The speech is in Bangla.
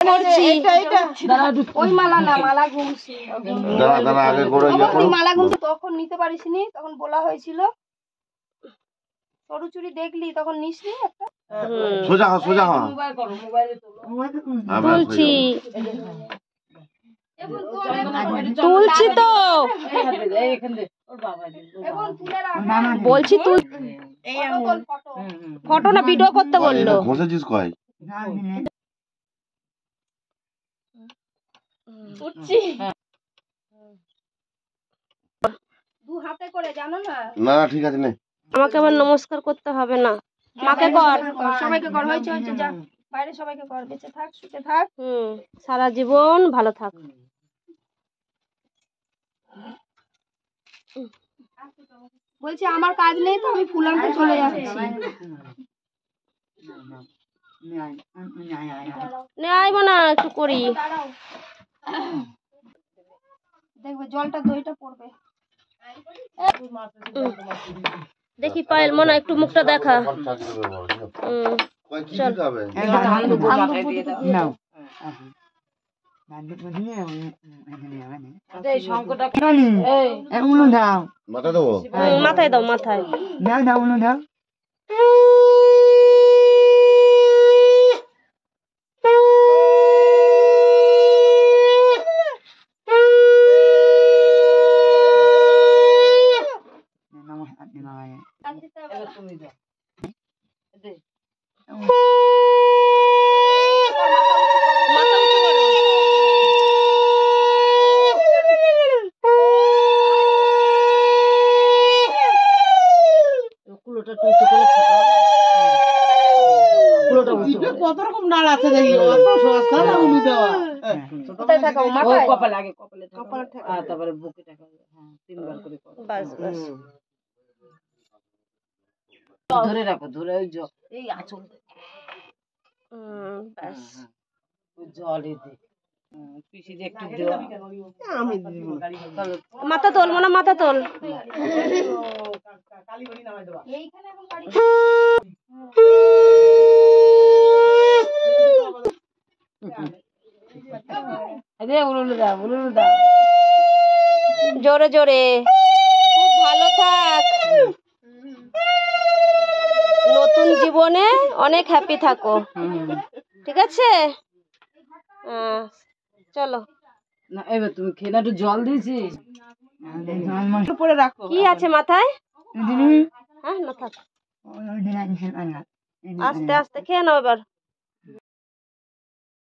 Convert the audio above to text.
করছি। ওই মালা না, মালা গুনছি। মালা গুনতে তখন নিতে পারিসনি, তখন বলা হয়েছিল। সরু চুড়ি দেখলি তখন নিসনি একটা। সোজা হ, সোজা হ। তুলছি তুলছি তো বলছি, তুল ফটো না ভিডিও করতে বললো। ঘষেছিস কয়? দু হাতে করে, জানো না? না ঠিক আছে নে। আমাকে আবার নমস্কার করতে হবে না, মাকে কর, সবাইকে কর। হয়েছে হয়েছে, যা বাইরে সবাইকে কর। বেঁচে থাক, সুখে থাক, সারা জীবন ভালো থাক। বলছি আমার কাজ নেই তো, আমি ফুল আনতে চলে যাচ্ছি। আইব না, একটু করি। দেখবে জলটা দইটা পড়বে। দেখি পায়েল মনে একটু মুখটা দেখা। চল মাথায় দাও, মাথায় দাও। কত রকম নাল আছে দেখি, অত সস্তা না উলু দেওয়া। কোথায় থাকো? মাথায়, কপালে আগে, কপালে তারপরে বুকে টাকা। হ্যাঁ, তিনবার করে করো। বাস বাস। ধরে রাখো, ধরে ওই এই আঁচল বাস। জলে দে, পিসি যে একটু দেওয়া। আমি মাথা তোল, মনে মাথা তোল। জোরে জোরে, খুব ভালো থাক, নতুন জীবনে অনেক হ্যাপি থাকো, ঠিক আছে? চলো। না এবার তুমি খেয়ে একটু জল দিয়েছিস, পরে রাখো। কি আছে মাথায়? হ্যাঁ, না থাক, আস্তে আস্তে খেয়ে নাও এবার।